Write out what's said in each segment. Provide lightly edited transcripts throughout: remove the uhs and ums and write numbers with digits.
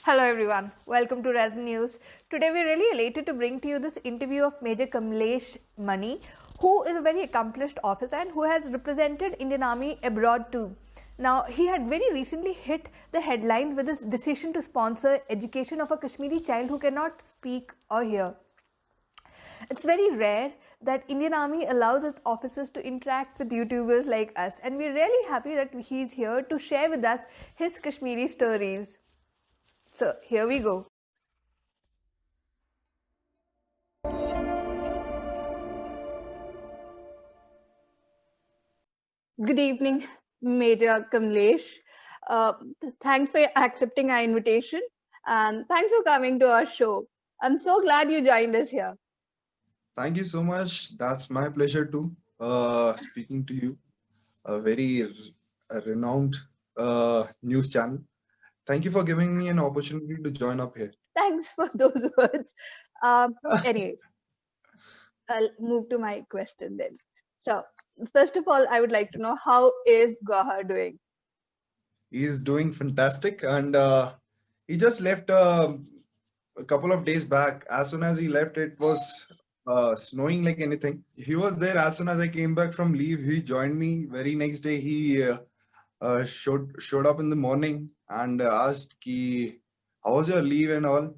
Hello everyone, welcome to Red News. Today we're really elated to bring to you this interview of Major Kamlesh Mani, who is a very accomplished officer and who has represented Indian Army abroad too. Now, he had very recently hit the headlines with his decision to sponsor education of a Kashmiri child who cannot speak or hear. It's very rare that Indian Army allows its officers to interact with YouTubers like us, and we're really happy that he's here to share with us his Kashmiri stories. So here we go. Good evening, Major Kamlesh. Uh, Thanks for accepting our invitation and thanks for coming to our show. I'm so glad you joined us here. Thank you so much. That's my pleasure too. Speaking to you, a very renowned news channel. Thank you for giving me an opportunity to join up here. Thanks for those words. Anyway, I'll move to my question then. So, first of all, I would like to know how is Gohar doing? He is doing fantastic, and he just left a couple of days back. As soon as he left, it was snowing like anything. He was there as soon as I came back from leave. He joined me. Very next day, he showed up in the morning and asked, "Ki, how was your leave and all?"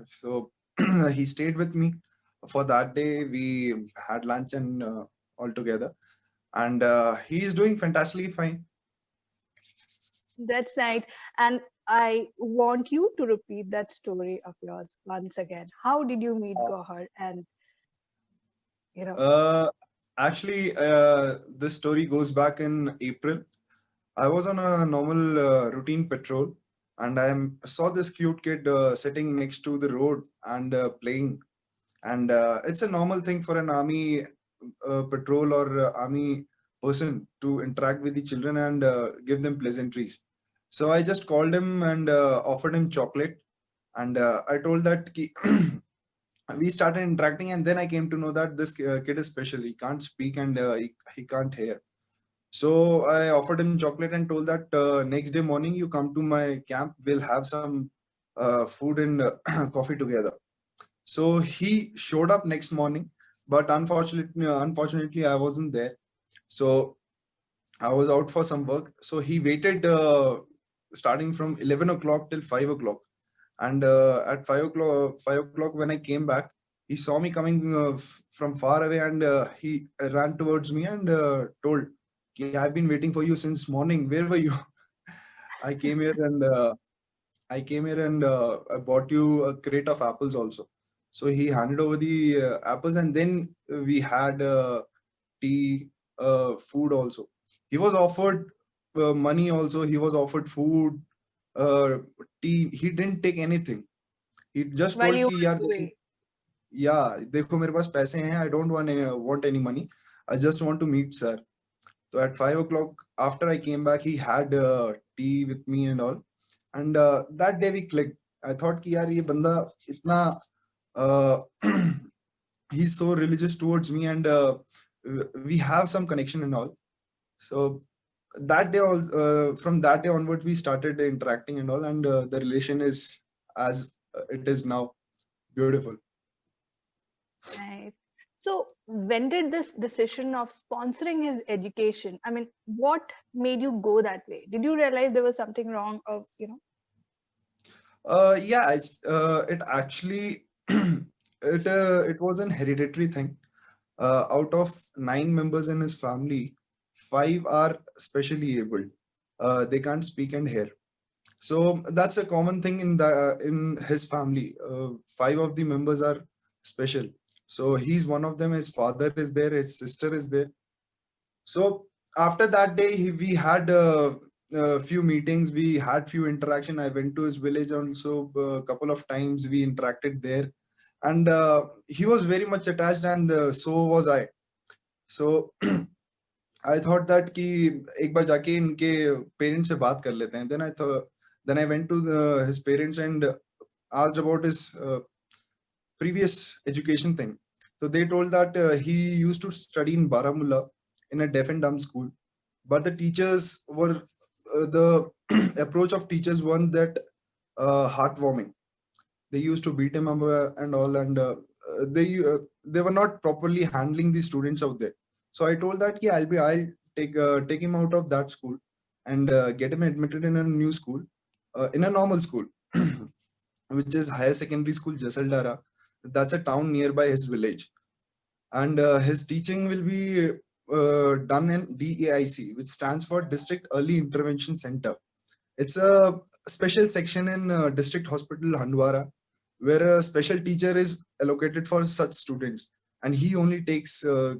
So he stayed with me for that day. We had lunch and all together, and he is doing fantastically fine. That's nice. And I want you to repeat that story of yours once again. How did you meet Gohar? And, you know, Uh, Actually, this story goes back in April. I was on a normal routine patrol, and saw this cute kid sitting next to the road and playing. And it's a normal thing for an army patrol or army person to interact with the children and give them pleasantries. So I just called him and offered him chocolate, and I told that we started interacting, and then I came to know that this kid is special. He can't speak and he can't hear. So I offered him chocolate and told that next day morning you come to my camp. We'll have some food and coffee together. So he showed up next morning, but unfortunately I wasn't there. So I was out for some work. So he waited starting from 11 o'clock till 5 o'clock. And at 5 o'clock when I came back, he saw me coming from far away, and he ran towards me and told, I've been waiting for you since morning. Where were you? I came here and I bought you a crate of apples also. So he handed over the apples, and then we had tea, food also. He was offered money also. He was offered food, uh, tea. He didn't take anything. He just while told you कि यार were away. yeah, देखो मेरे पास पैसे हैं. I don't want any money. I just want to meet sir. So at 5 o'clock, after I came back, he had tea with me and all. And that day we clicked. I thought कि यार ये बंदा इतना uh, he's so religious towards me, and we have some connection and all. So from that day onward, we started interacting and all, and the relation is as it is now. Beautiful. Nice. So, when did this decision of sponsoring his education? I mean, what made you go that way? Did you realize there was something wrong? Of Yeah, it actually it was an hereditary thing. Out of 9 members in his family, 5 are specially able. They can't speak and hear. So that's a common thing in his family. 5 of the members are special. So he's one of them. His father is there. His sister is there. So after that day, we had a few meetings. We had few interaction. I went to his village also a couple of times. We interacted there, and he was very much attached, and so was I. So I thought that कि एक बार जाके इनके parents से बात कर लेते हैं. Then I went to his parents and asked about his previous education thing. So they told that he used to study in Baramulla in a deaf and dumb school, but the teachers were the approach of teachers one that heartwarming. They used to beat him up and all, and they were not properly handling the students out there. So I told that, yeah, I'll take him out of that school and get him admitted in a new school, in a normal school, which is higher secondary school Jasaldara. That's a town nearby his village, and his teaching will be done in DEIC, which stands for District Early Intervention Center. It's a special section in District Hospital Handwara, where a special teacher is allocated for such students, and he only takes care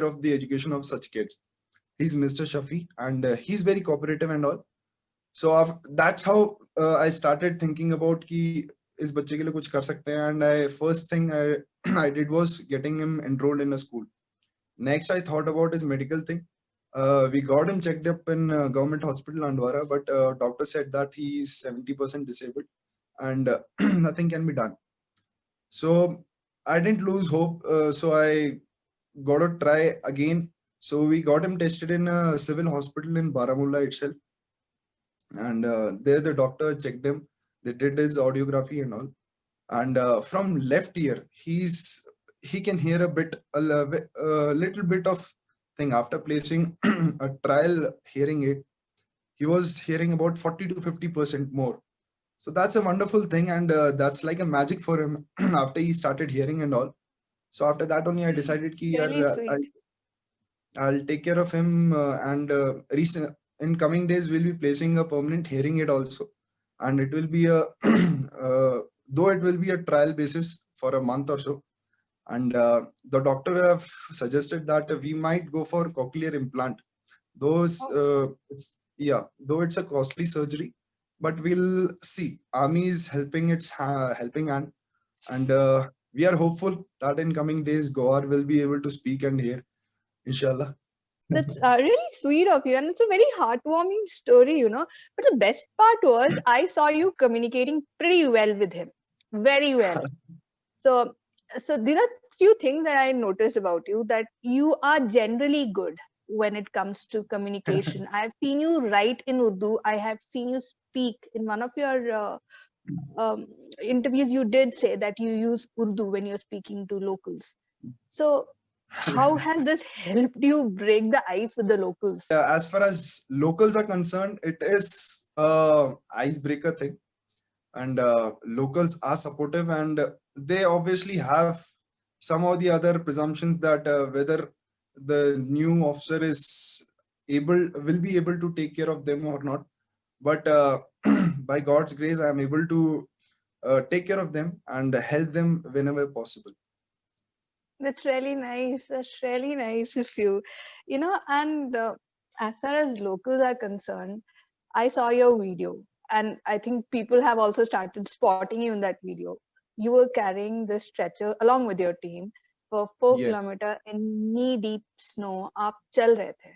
of the education of such kids. He's Mr. Shafi, and he's very cooperative and all. So that's how I started thinking about कि इस बच्चे के लिए कुछ कर सकते हैं, and I first thing I did was getting him enrolled in a school. Next, I thought about his medical thing. We got him checked up in government hospital Andwara, but doctor said that he's 70% disabled and nothing can be done. So I didn't lose hope. So I got to try again. So we got him tested in a civil hospital in Baramulla itself, and there the doctor checked him. They did his audiography and all, and from left ear he can hear a little bit of thing. After placing a trial hearing aid, he was hearing about 40 to 50% more. So that's a wonderful thing, and that's like a magic for him after he started hearing and all. So after that only I decided ki yaar, Really sweet. I'll take care of him, and recent in coming days we'll be placing a permanent hearing aid also, and it will be a though it will be a trial basis for a month or so, and the doctor have suggested that we might go for cochlear implant. Though it's a costly surgery, but we'll see. Army is helping its helping hand, and we are hopeful that in coming days Goar will be able to speak and hear, inshallah. That's really sweet of you, and it's a very heartwarming story, you know. But the best part was I saw you communicating pretty well with him, very well. So, so these are few things that I noticed about you, that you are generally good when it comes to communication. I have seen you write in Urdu. I have seen you speak in one of your interviews. You did say that you use Urdu when you're speaking to locals. So, how has this helped you break the ice with the locals? As far as locals are concerned, it is a icebreaker thing, and locals are supportive, and they obviously have some or the other presumptions that whether the new officer is able will be able to take care of them or not. But by God's grace, I am able to take care of them and help them whenever possible. That's really nice. That's really nice of you. You know, and as far as locals are concerned, I saw your video, and I think people have also started spotting you in that video. You were carrying this stretcher along with your team for 4 kilometers in knee-deep snow. Aap chal rahe the.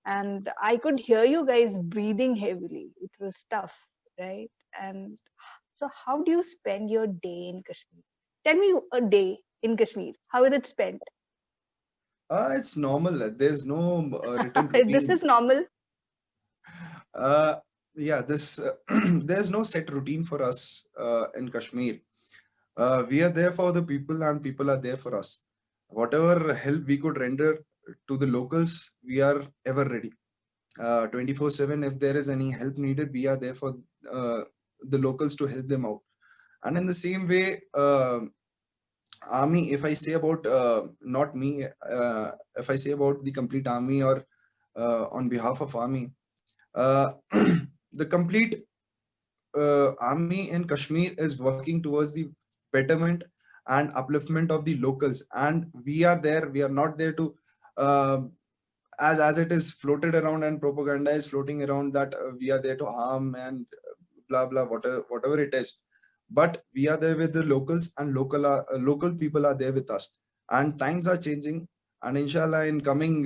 And I could hear you guys breathing heavily. It was tough, right? And so, how do you spend your day in Kashmir? Tell me a day in Kashmir. How is it spent? It's normal. There's no written This routine. is normal. Uh, yeah, this there's no set routine for us in Kashmir. We are there for the people, and people are there for us. Whatever help we could render to the locals, we are ever ready. 24/7. If there is any help needed, we are there for the locals to help them out. And in the same way, army. If I say about not me, if I say about the complete army, or on behalf of army, uh, the complete army in Kashmir is working towards the betterment and upliftment of the locals, and we are there. We are not there to, uh, as it is floated around and propaganda is floating around that we are there to harm and blah blah whatever it is. But we are there with the locals, and local people are there with us. And times are changing, and inshallah, in coming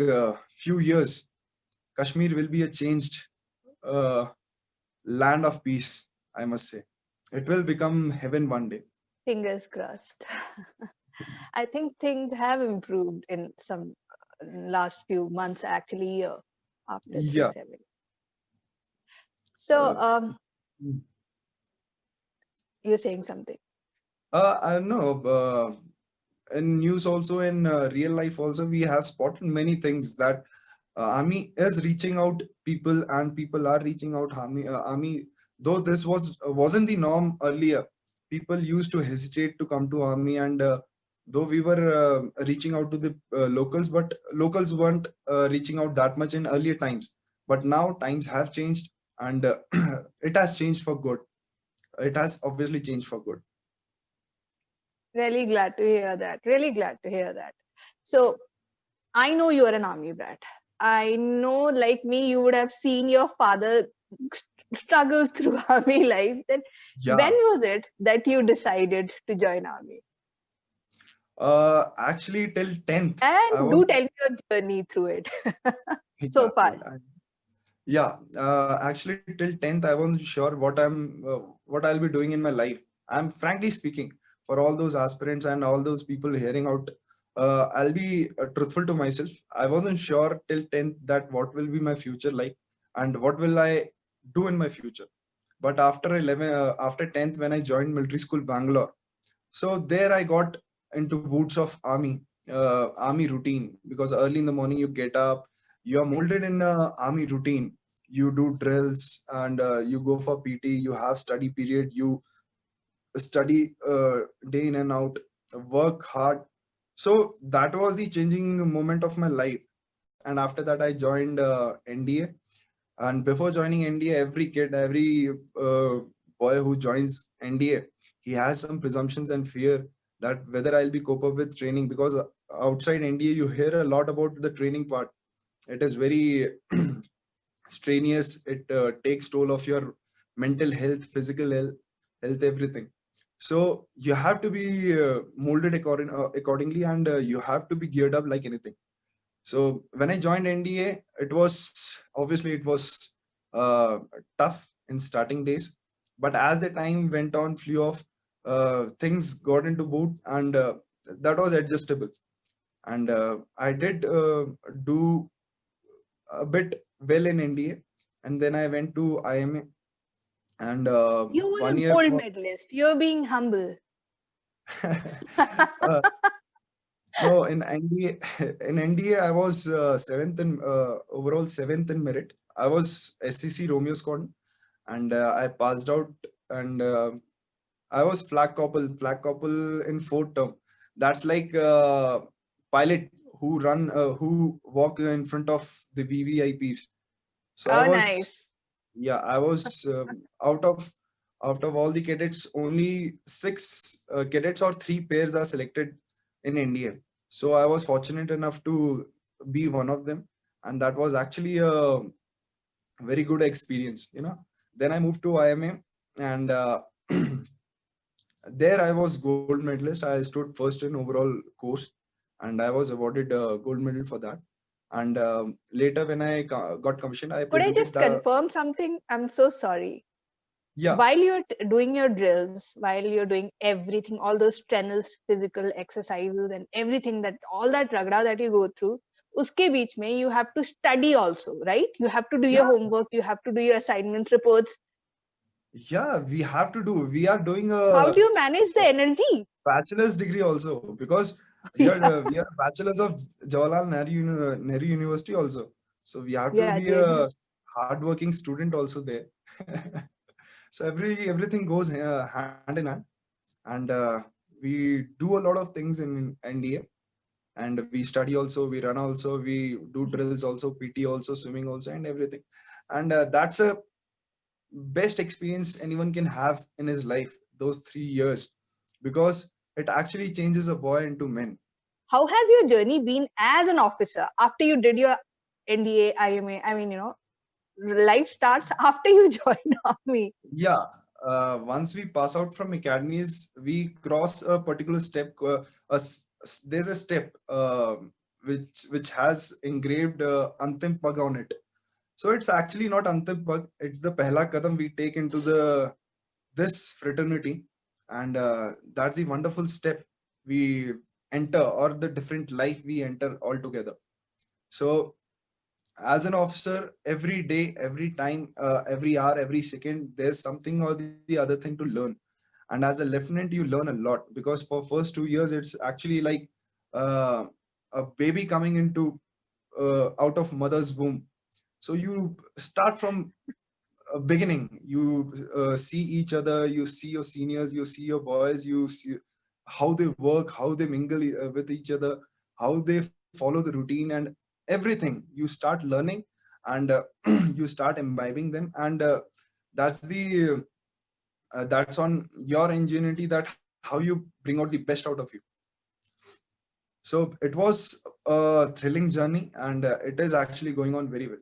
few years, Kashmir will be a changed uh, land of peace, I must say. It will become heaven one day. Fingers crossed. I think things have improved in some last few months, actually, after Yeah. 3/7. So, Mm. You're saying something. I know. In news also, in real life also, we have spotted many things that army is reaching out people, and people are reaching out army. Though this wasn't the norm earlier, people used to hesitate to come to army, and though we were reaching out to the locals, but locals weren't reaching out that much in earlier times. But now times have changed, and it has changed for good. It has obviously changed for good. Really glad to hear that. Really glad to hear that. So I know you are an army brat. I know, like me, you would have seen your father struggle through army life. Then, when Yeah. was it that you decided to join army? Actually, till 10th, I And was. do tell me your journey through it so Yeah, far. yeah. Actually, till 10th, I wasn't sure what I'll be doing in my life. I'm frankly speaking, for all those aspirants and all those people hearing out, I'll be truthful to myself. I wasn't sure till 10th that what will be my future like and what will I do in my future. But after 10th, when I joined military school Bangalore, so there I got into boots of army routine, because early in the morning you get up, you are molded in a army routine. You do drills, and you go for PT. You have study period. You study day in and out, work hard. So that was the changing moment of my life. And after that, I joined NDA. And before joining NDA, every kid, every boy who joins NDA, he has some presumptions and fear that whether I'll be cope up with training, because outside NDA you hear a lot about the training part. It is very strenuous. It takes toll of your mental health, physical health, everything. So you have to be molded accordingly, and you have to be geared up like anything. So when I joined NDA, it was tough in starting days, but as the time went on, flew off, things got into boot, and that was adjustable. And I did do a bit well in NDA, and then I went to IMA, and You were one a year gold for. medalist. You're being humble. uh, no, in NDA, in NDA, I was seventh in overall, seventh in merit. I was SCC Romeo Squad, and I passed out, and I was flag couple in fourth term. That's like pilot who walk in front of the VVIPs. So I Oh, was, nice. yeah, I was out of all the cadets, only six cadets or three pairs are selected in India. So I was fortunate enough to be one of them, and that was actually a very good experience. Then I moved to IMA, and there I was gold medalist. I stood first in overall course, and I was awarded a gold medal for that. And later, when I got commissioned, I Could I presented just the. confirm something? I'm so sorry. Yeah. While you're doing your drills, while you're doing everything, all those strenuous physical exercises and everything, that all that ragda that you go through, uske beech mein you have to study also, right? You have to do your Yeah, homework, you have to do your assignment reports. yeah, we have to do. We are doing How do a you manage the energy? bachelor's degree also, because Yeah, we are bachelors of Jawaharlal Nehru University also. So we have to yeah, be JNU. a hardworking student also there. So everything goes hand in hand, and we do a lot of things in NDA, and we study also, we run also, we do drills also, PT also, swimming also, and everything. And that's a best experience anyone can have in his life, those 3 years, because it actually changes a boy into men. How has your journey been as an officer after you did your NDA, IMA? I mean, life starts after you join army. Yeah. Once we pass out from academies, we cross a particular step. There's a step which has engraved Antim Pag on it. So it's actually not Antim Pag, it's the Pehla Kadam we take into the this fraternity, and that's the wonderful step we enter, or the different life we enter altogether. So as an officer, every day, every time, every hour, every second, there's something or the other thing to learn. And as a lieutenant, you learn a lot, because for first 2 years it's actually like uh, a baby coming into out of mother's womb. So you start from beginning. You see each other, you see your seniors, you see your boys, you see how they work, how they mingle with each other, how they follow the routine, and everything you start learning. And you start imbibing them. And that's on your ingenuity, that how you bring out the best out of you. So it was a thrilling journey, and it is actually going on very well.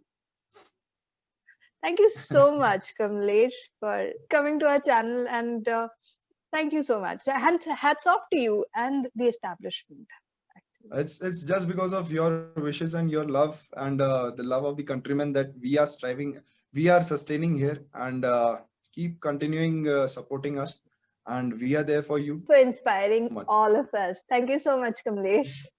Thank you so much, Kamlesh, for coming to our channel, and thank you so much. And hats off to you and the establishment. Actually. It's just because of your wishes and your love, and the love of the countrymen, that we are striving, we are sustaining here. And keep continuing supporting us, and we are there for you. For Thank you inspiring so much. all of us. Thank you so much, Kamlesh.